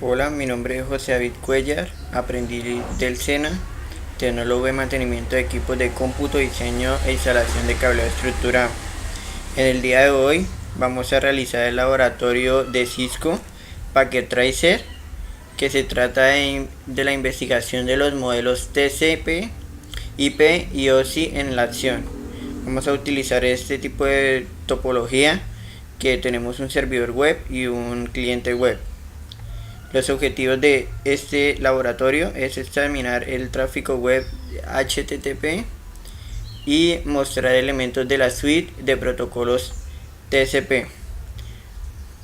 Hola, mi nombre es José David Cuellar, aprendiz del SENA, tecnólogo de mantenimiento de equipos de cómputo, diseño e instalación de cableado estructurado. En el día de hoy vamos a realizar el laboratorio de Cisco Packet Tracer, que se trata de la investigación de los modelos TCP, IP y OSI en la acción. Vamos a utilizar este tipo de topología que tenemos un servidor web y un cliente web. Los objetivos de este laboratorio es examinar el tráfico web HTTP y mostrar elementos de la suite de protocolos TCP.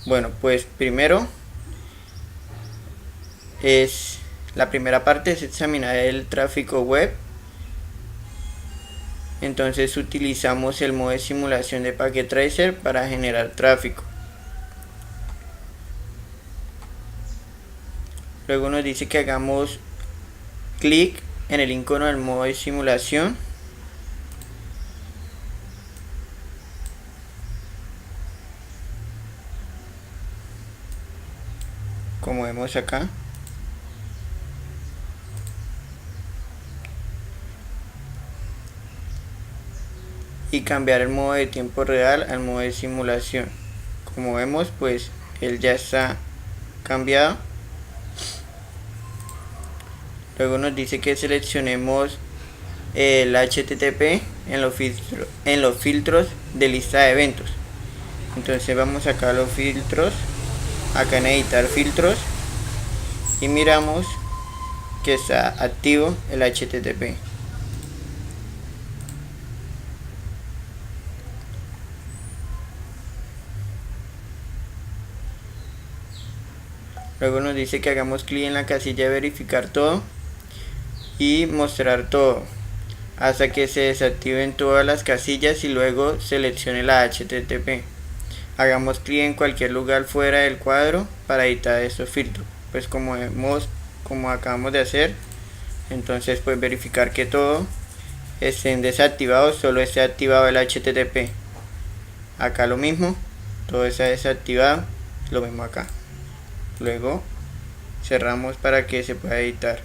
Bueno, pues primero la primera parte es examinar el tráfico web. Entonces utilizamos el modo de simulación de Packet Tracer para generar tráfico. Luego nos dice que hagamos clic en el icono del modo de simulación. Como vemos acá. Y cambiar el modo de tiempo real al modo de simulación. Como vemos, pues él ya está cambiado. Luego nos dice que seleccionemos el HTTP en los filtros de lista de eventos. Entonces vamos acá a los filtros, acá en editar filtros, y miramos que está activo el HTTP. Luego nos dice que hagamos clic en la casilla de verificar todo y mostrar todo hasta que se desactiven todas las casillas y luego seleccione la HTTP. Hagamos clic en cualquier lugar fuera del cuadro para editar estos filtros. Pues como acabamos de hacer, entonces pues verificar que todo estén desactivados, solo esté activado el HTTP. Acá lo mismo, todo está desactivado, lo mismo acá. Luego cerramos para que se pueda editar.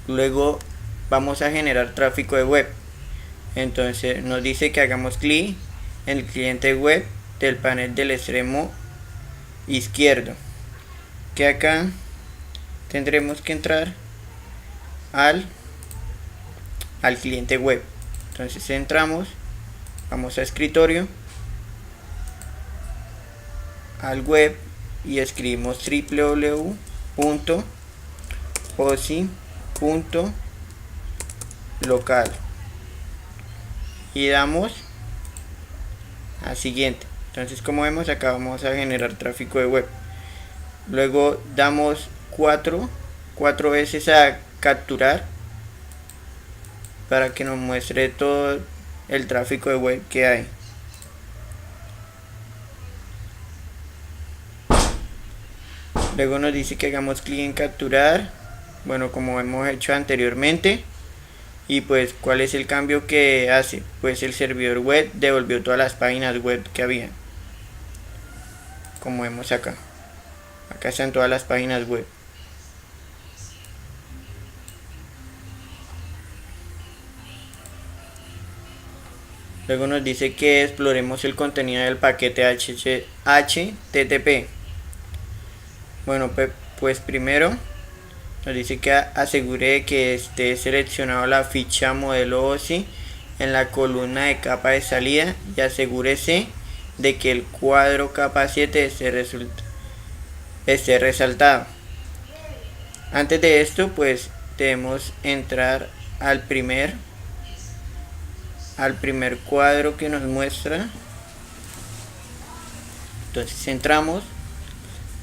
Luego vamos a generar tráfico de web. Entonces nos dice que hagamos clic en el cliente web del panel del extremo izquierdo, que acá tendremos que entrar al cliente web. Entonces entramos, vamos a escritorio, al web, y escribimos www.posi.local y damos a siguiente. Entonces, como vemos, acá vamos a generar tráfico de web. Luego damos cuatro veces a capturar para que nos muestre todo el tráfico de web que hay. Luego nos dice que hagamos clic en capturar, bueno, como hemos hecho anteriormente. Y pues, ¿cuál es el cambio que hace? Pues el servidor web devolvió todas las páginas web que había, como vemos acá. Acá están todas las páginas web. Luego nos dice que exploremos el contenido del paquete HTTP. Bueno, pues primero nos dice que asegure que esté seleccionado la ficha modelo OSI en la columna de capa de salida y asegúrese de que el cuadro capa 7 esté resaltado. Antes de esto, pues debemos entrar al primer cuadro que nos muestra. Entonces entramos,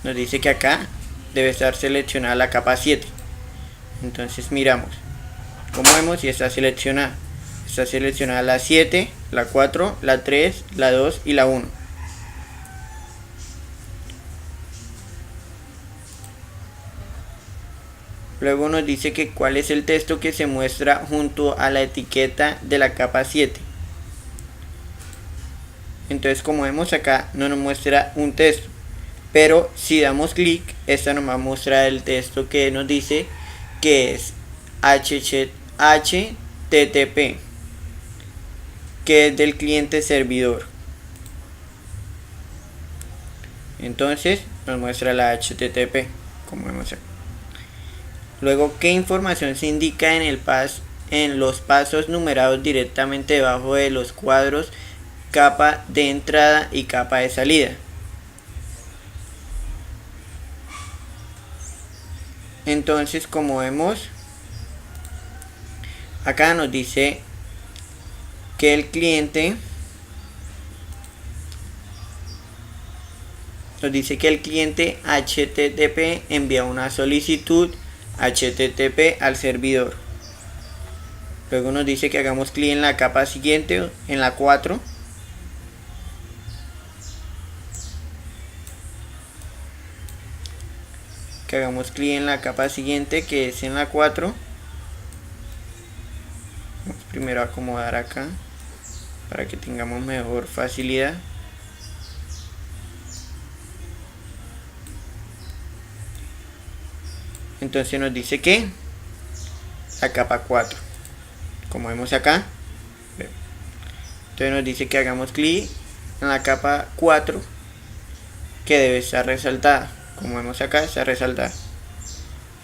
nos dice que acá debe estar seleccionada la capa 7. Entonces miramos, como vemos, si está seleccionada la 7, la 4, la 3, la 2 y la 1. Luego nos dice que cuál es el texto que se muestra junto a la etiqueta de la capa 7. Entonces, como vemos acá, no nos muestra un texto, pero si damos clic, esta nos va a mostrar el texto que nos dice que es HTTP, que es del cliente servidor. Entonces nos muestra la HTTP, como vemos acá. Luego, ¿qué información se indica en los pasos numerados directamente debajo de los cuadros capa de entrada y capa de salida? Entonces, como vemos, acá nos dice que el cliente HTTP envía una solicitud HTTP al servidor. Luego nos dice que hagamos clic en la capa siguiente, en la 4. Que hagamos clic en la capa siguiente, que es en la 4. Vamos primero a acomodar acá para que tengamos mejor facilidad. Entonces nos dice que la capa 4, como vemos acá. Entonces nos dice que hagamos clic en la capa 4, que debe estar resaltada. Como vemos acá, está resaltada.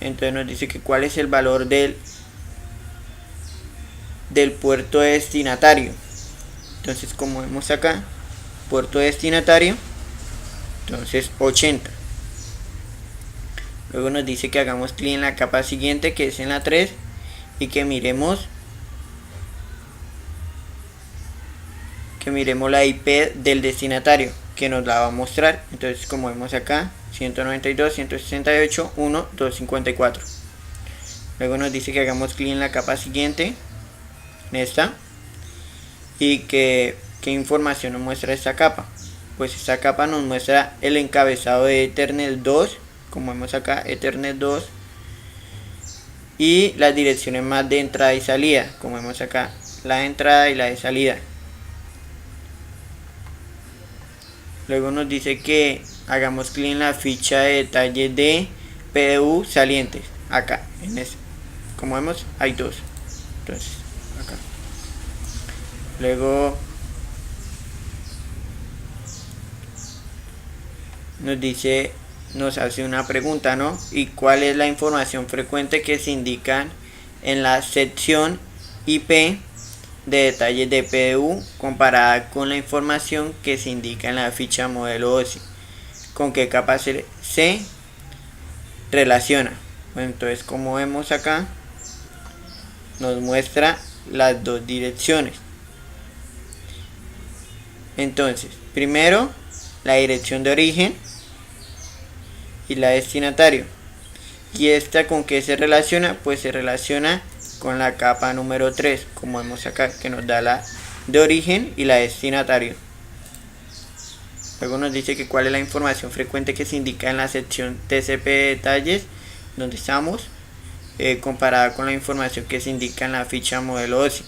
Entonces nos dice que cuál es el valor del puerto destinatario. Entonces, como vemos acá, puerto destinatario, entonces 80. Luego nos dice que hagamos clic en la capa siguiente, que es en la 3, y que miremos la IP del destinatario, que nos la va a mostrar. Entonces, como vemos acá, 192.168.1.254. Luego nos dice que hagamos clic en la capa siguiente, en esta, y que qué información nos muestra esta capa. Pues esta capa nos muestra el encabezado de Ethernet 2, como vemos acá, Ethernet 2, y las direcciones más de entrada y salida, como vemos acá, la de entrada y la de salida. Luego nos dice que hagamos clic en la ficha de detalle de PDU salientes, acá, en este. Como vemos, hay dos. Entonces, acá. Luego nos hace una pregunta, ¿no? ¿Y cuál es la información frecuente que se indican en la sección IP de detalles de PDU comparada con la información que se indica en la ficha modelo OSI? ¿Con qué capa se relaciona? Bueno, entonces, como vemos acá, nos muestra las dos direcciones. Entonces, primero la dirección de origen y la destinatario. ¿Y esta con qué se relaciona? Pues se relaciona con la capa número 3, como vemos acá, que nos da la de origen y la destinatario. Luego nos dice que cuál es la información frecuente que se indica en la sección TCP de detalles, donde estamos, comparada con la información que se indica en la ficha modelo OSI.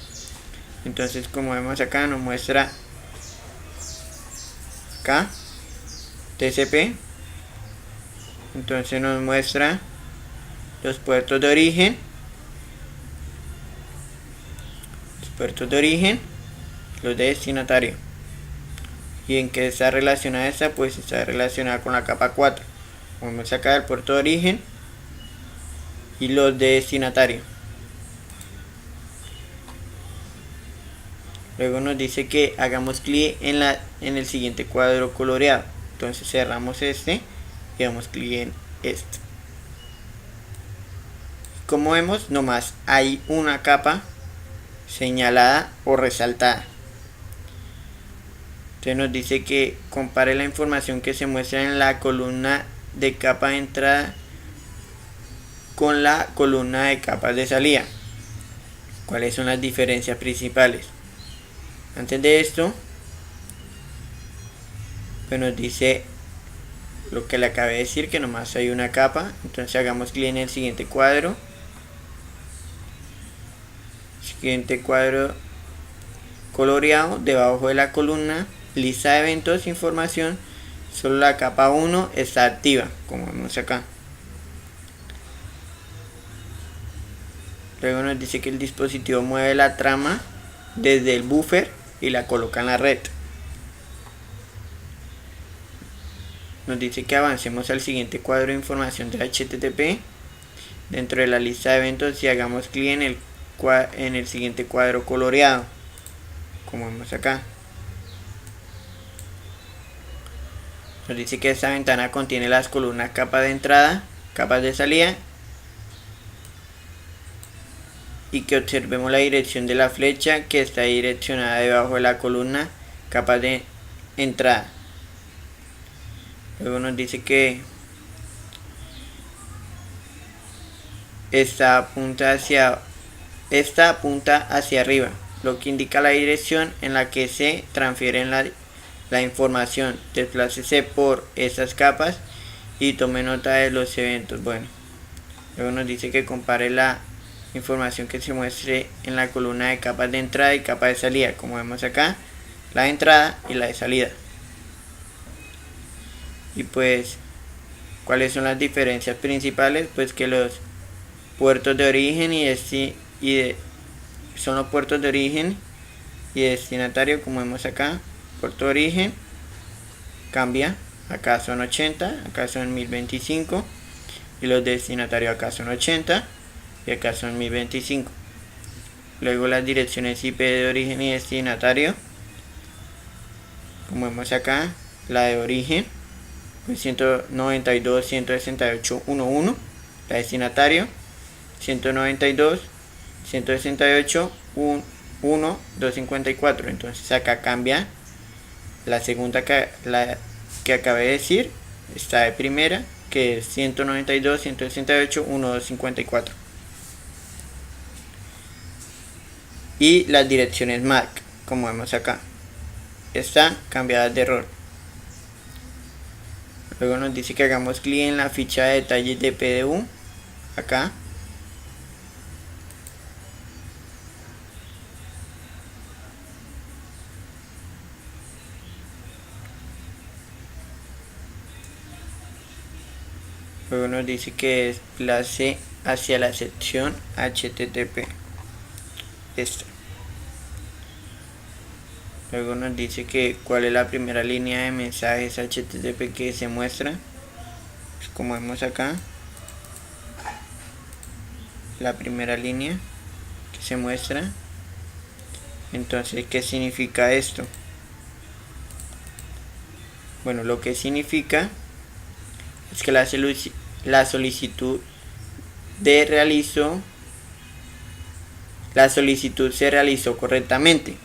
Entonces, como vemos acá, nos muestra acá TCP. Entonces nos muestra los puertos de origen, los de destinatario. ¿Y en qué está relacionada esta? Pues está relacionada con la capa 4. Vamos a sacar el puerto de origen y los de destinatario. Luego nos dice que hagamos clic en el siguiente cuadro coloreado. Entonces cerramos este y damos clic en este. Como vemos, nomás hay una capa señalada o resaltada. Entonces nos dice que compare la información que se muestra en la columna de capa de entrada con la columna de capas de salida. ¿Cuáles son las diferencias principales? Antes de esto, pues nos dice lo que le acabé de decir, que nomás hay una capa. Entonces hagamos clic en el siguiente cuadro. Siguiente cuadro coloreado, debajo de la columna lista de eventos, información, solo la capa 1 está activa, como vemos acá. Luego nos dice que el dispositivo mueve la trama desde el buffer y la coloca en la red. Nos dice que avancemos al siguiente cuadro de información de HTTP dentro de la lista de eventos y hagamos clic en el siguiente cuadro coloreado, como vemos acá. Nos dice que esta ventana contiene las columnas capas de entrada, capas de salida, y que observemos la dirección de la flecha que está direccionada debajo de la columna capas de entrada. Luego nos dice que esta apunta hacia arriba, lo que indica la dirección en la que se transfiere la información. Desplácese por estas capas y tome nota de los eventos. Bueno, luego nos dice que compare la información que se muestre en la columna de capas de entrada y capas de salida, como vemos acá, la de entrada y la de salida. Y pues, ¿cuáles son las diferencias principales? Pues que los puertos de origen son los puertos de origen y destinatario, como vemos acá. Puerto de origen cambia, acá son 80, acá son 1025, y los destinatarios acá son 80 y acá son 1025. Luego las direcciones IP de origen y destinatario, como vemos acá, la de origen 192.168.1.1, la destinatario 192.168.1.254. entonces acá cambia la segunda la que acabé de decir, está de primera, que es 192.168.1.254, y las direcciones MAC, como vemos acá, están cambiadas de error. Luego nos dice que hagamos clic en la ficha de detalles de PDU, acá. Luego nos dice que desplace hacia la sección HTTP. Esta. Luego nos dice que cuál es la primera línea de mensajes HTTP que se muestra. Pues como vemos acá, la primera línea que se muestra. Entonces, ¿qué significa esto? Bueno, lo que significa es que la solicitud se realizó correctamente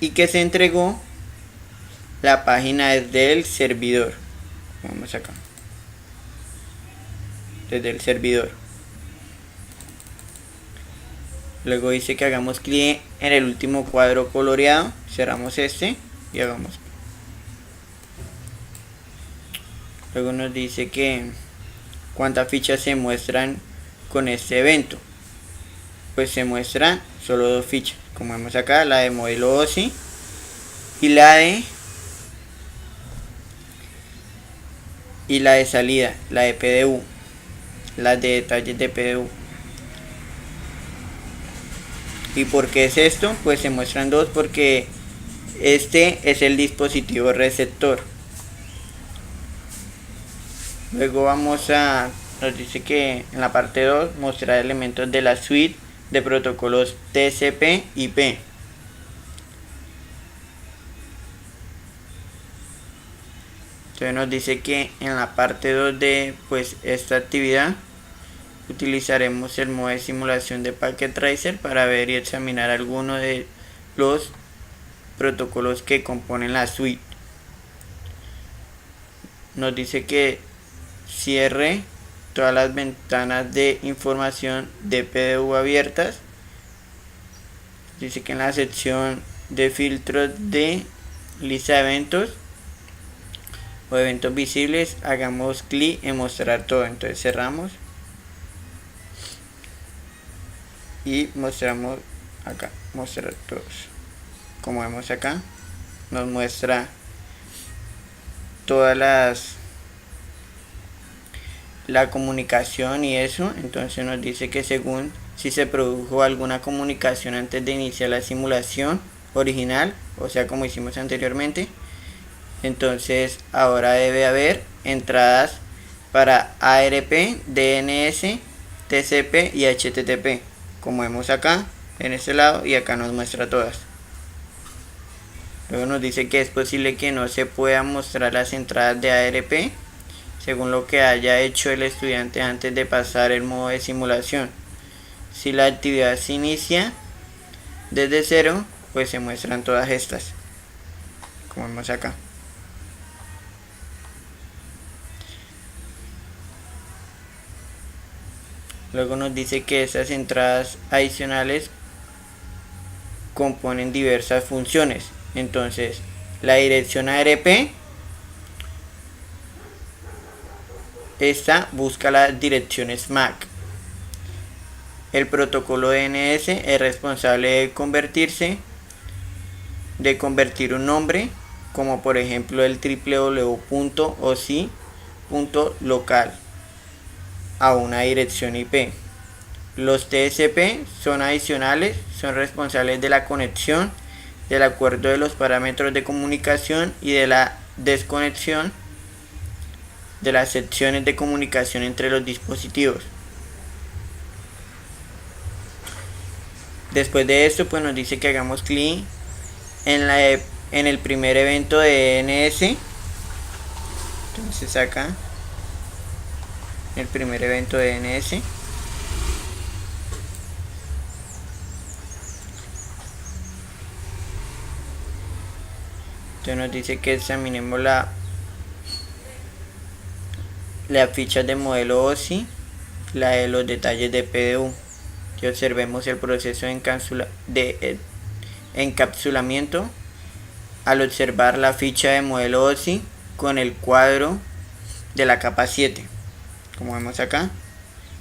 y que se entregó la página desde el servidor. Vamos acá, desde el servidor. Luego dice que hagamos clic en el último cuadro coloreado, cerramos este y hagamos. Luego nos dice que cuántas fichas se muestran con este evento. Pues se muestran solo 2 fichas, como vemos acá, la de modelo OSI y la de salida, la de PDU, las de detalles de PDU. ¿Y por qué es esto? Pues se muestran 2 porque este es el dispositivo receptor. Luego nos dice que en la parte 2 mostrar elementos de la suite de protocolos TCP/IP. Entonces nos dice que en la parte 2 de esta actividad utilizaremos el modo de simulación de Packet Tracer para ver y examinar algunos de los protocolos que componen la suite. Nos dice que cierre todas las ventanas de información de PDU abiertas. Dice que en la sección de filtros de lista de eventos o eventos visibles hagamos clic en mostrar todo. Entonces cerramos y mostramos acá, mostrar todos. Como vemos acá, nos muestra todas la comunicación y eso. Entonces nos dice que según si se produjo alguna comunicación antes de iniciar la simulación original, o sea, como hicimos anteriormente, entonces ahora debe haber entradas para ARP, DNS, TCP y HTTP, como vemos acá en este lado, y acá nos muestra todas. Luego nos dice que es posible que no se puedan mostrar las entradas de ARP según lo que haya hecho el estudiante antes de pasar el modo de simulación. Si la actividad se inicia desde cero, pues se muestran todas estas, como vemos acá. Luego nos dice que estas entradas adicionales componen diversas funciones. Entonces, la dirección ARP, esta busca las direcciones MAC. El protocolo DNS es responsable de convertir un nombre, como por ejemplo el www.osi.local, a una dirección IP. Los TCP son adicionales, son responsables de la conexión, del acuerdo de los parámetros de comunicación y de la desconexión de las secciones de comunicación entre los dispositivos. Después de esto, pues nos dice que hagamos clic en el primer evento de DNS. Entonces acá, el primer evento de DNS. Entonces nos dice que examinemos la ficha de modelo OSI, la de los detalles de PDU, y observemos el proceso de encapsulamiento al observar la ficha de modelo OSI con el cuadro de la capa 7, como vemos acá.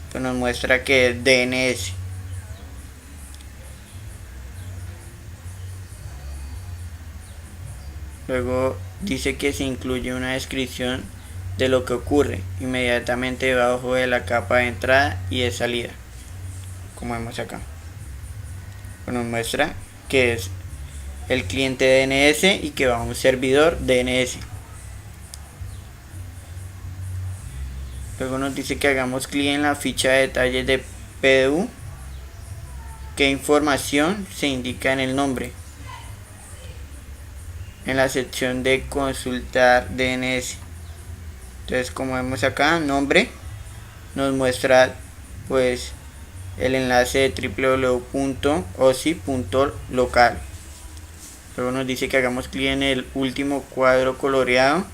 Esto nos muestra que es DNS. Luego dice que se incluye una descripción de lo que ocurre inmediatamente debajo de la capa de entrada y de salida, como vemos acá. Nos muestra que es el cliente DNS y que va a un servidor DNS. Luego nos dice que hagamos clic en la ficha de detalles de PDU. ¿Qué información se indica en el nombre? En la sección de consultar DNS. Entonces, como vemos acá, nombre, nos muestra pues el enlace de www.osi.local. Luego nos dice que hagamos clic en el último cuadro coloreado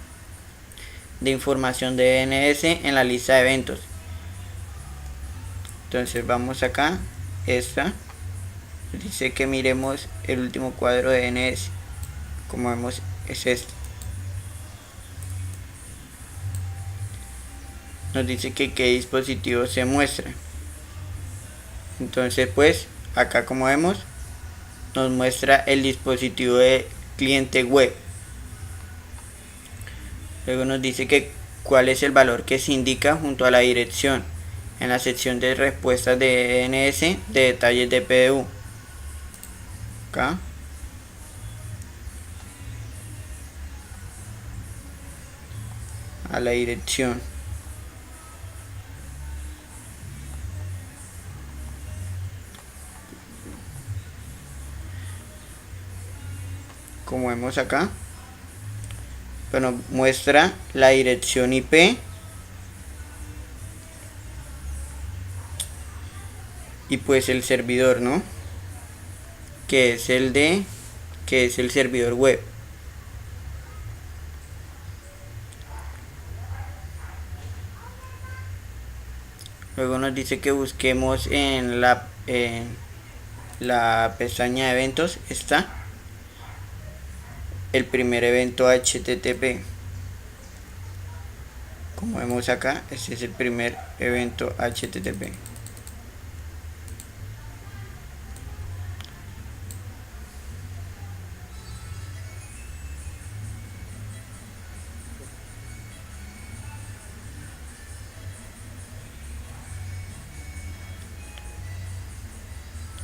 de información de DNS en la lista de eventos. Entonces vamos acá, esta dice que miremos el último cuadro de DNS, como vemos es este. Nos dice que qué dispositivo se muestra. Entonces pues acá, como vemos, nos muestra el dispositivo de cliente web. Luego nos dice que cuál es el valor que se indica junto a la dirección en la sección de respuestas de DNS de detalles de PDU. Acá. A la dirección. Como vemos acá, bueno, muestra la dirección IP y pues el servidor, ¿no? Que es el servidor web. Luego nos dice que busquemos en la pestaña de eventos, está el primer evento HTTP. Como vemos acá, este es el primer evento HTTP.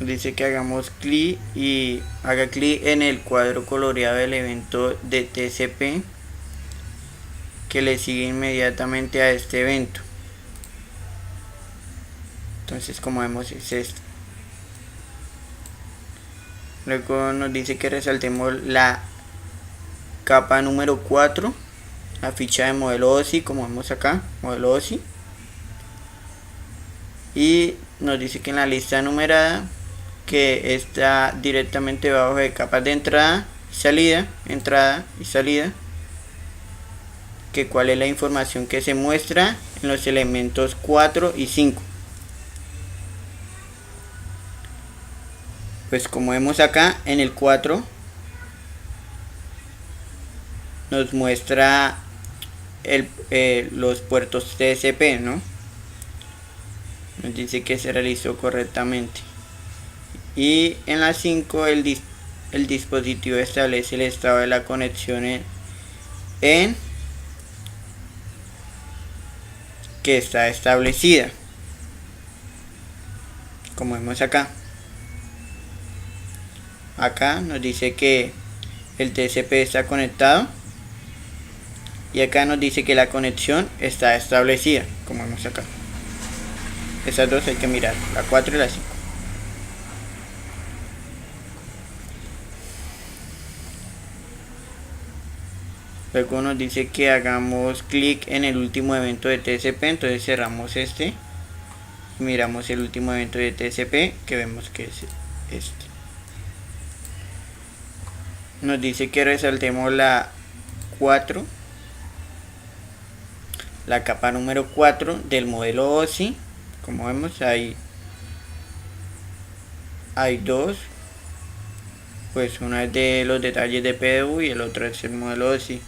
Nos dice que hagamos clic y haga clic en el cuadro coloreado del evento de TCP que le sigue inmediatamente a este evento. Entonces, como vemos, es esto. Luego nos dice que resaltemos la capa número 4, la ficha de modelo OSI, como vemos acá, modelo OSI. Y nos dice que en la lista numerada, que está directamente debajo de capas de entrada y salida, que cuál es la información que se muestra en los elementos 4 y 5. Pues como vemos acá en el 4 nos muestra los puertos TCP, ¿no? Nos dice que se realizó correctamente. Y en la 5 el dispositivo establece el estado de la conexión en que está establecida, como vemos acá. Acá nos dice que el TCP está conectado y acá nos dice que la conexión está establecida, como vemos acá. Esas dos hay que mirar, la 4 y la 5. Luego nos dice que hagamos clic en el último evento de TCP, entonces cerramos este, miramos el último evento de TCP, que vemos que es este. Nos dice que resaltemos la 4, la capa número 4 del modelo OSI. Como vemos hay dos, pues una es de los detalles de PDU y el otro es el modelo OSI.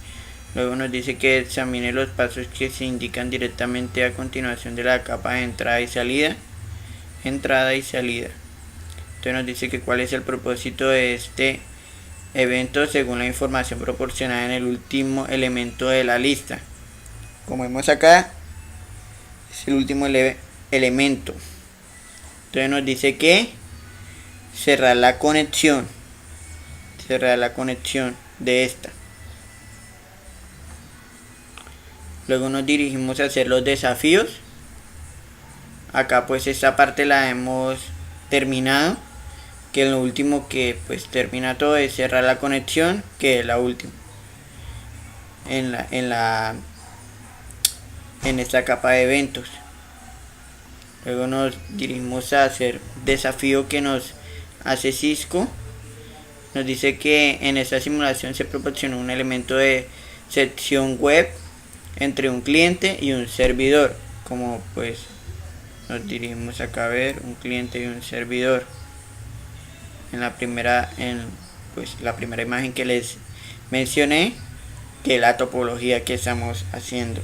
Luego nos dice que examine los pasos que se indican directamente a continuación de la capa de entrada y salida. Entonces nos dice que cuál es el propósito de este evento según la información proporcionada en el último elemento de la lista. Como vemos acá, es el último elemento. Entonces nos dice que cerrar la conexión de esta. Luego nos dirigimos a hacer los desafíos. Acá pues esta parte la hemos terminado, que lo último que pues termina todo es cerrar la conexión, que es la última en esta capa de eventos. Luego nos dirigimos a hacer desafío que nos hace Cisco. Nos dice que en esta simulación se proporcionó un elemento de sección web entre un cliente y un servidor. Como pues nos dirigimos acá a ver un cliente y un servidor. En la primera imagen que les mencioné, que es la topología que estamos haciendo.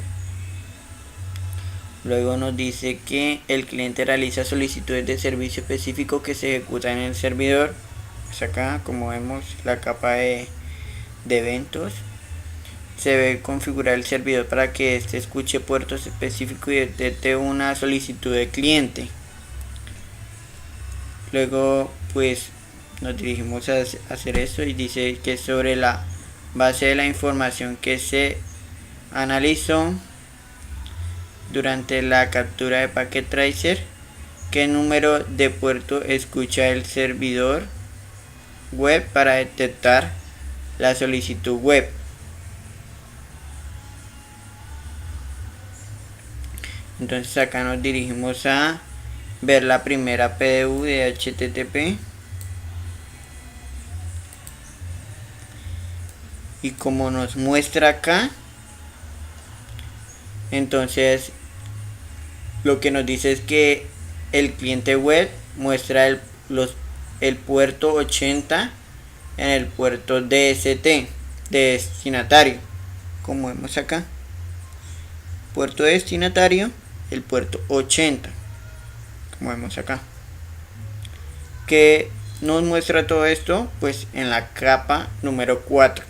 Luego nos dice que el cliente realiza solicitudes de servicio específico que se ejecutan en el servidor. Pues acá, como vemos, la capa de eventos. Se debe configurar el servidor para que éste escuche puertos específicos y detecte una solicitud de cliente. Luego, pues nos dirigimos a hacer esto y dice que sobre la base de la información que se analizó durante la captura de Packet Tracer, qué número de puerto escucha el servidor web para detectar la solicitud web. Entonces acá nos dirigimos a ver la primera PDU de HTTP. Y como nos muestra acá, entonces lo que nos dice es que el cliente web muestra el puerto 80 en el puerto DST, de destinatario, como vemos acá, puerto destinatario, el puerto 80, como vemos acá, que nos muestra todo esto pues en la capa número 4.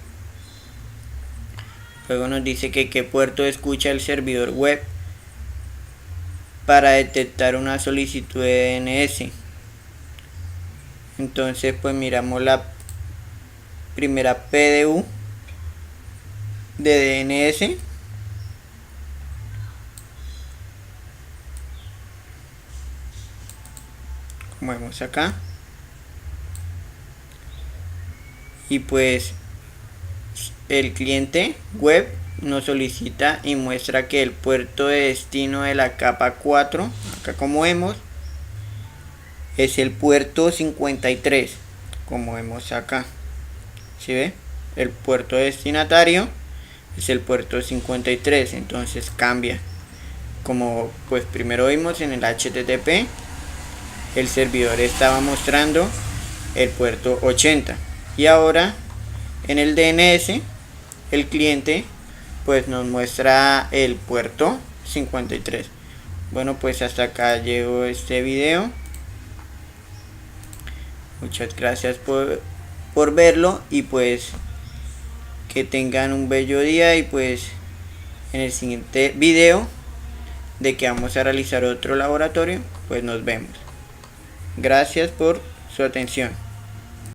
Luego nos dice que qué puerto escucha el servidor web para detectar una solicitud de DNS. Entonces pues miramos la primera PDU de DNS. Como vemos acá. Y pues el cliente web nos solicita y muestra que el puerto de destino de la capa 4, acá como vemos, es el puerto 53, como vemos acá. ¿Sí ve? El puerto destinatario es el puerto 53, entonces cambia. Como pues primero vimos en el HTTP, el servidor estaba mostrando el puerto 80 y ahora en el DNS el cliente pues nos muestra el puerto 53. Bueno, pues hasta acá llegó este video. Muchas gracias por verlo y pues que tengan un bello día, y pues en el siguiente video de que vamos a realizar otro laboratorio pues nos vemos. Gracias por su atención.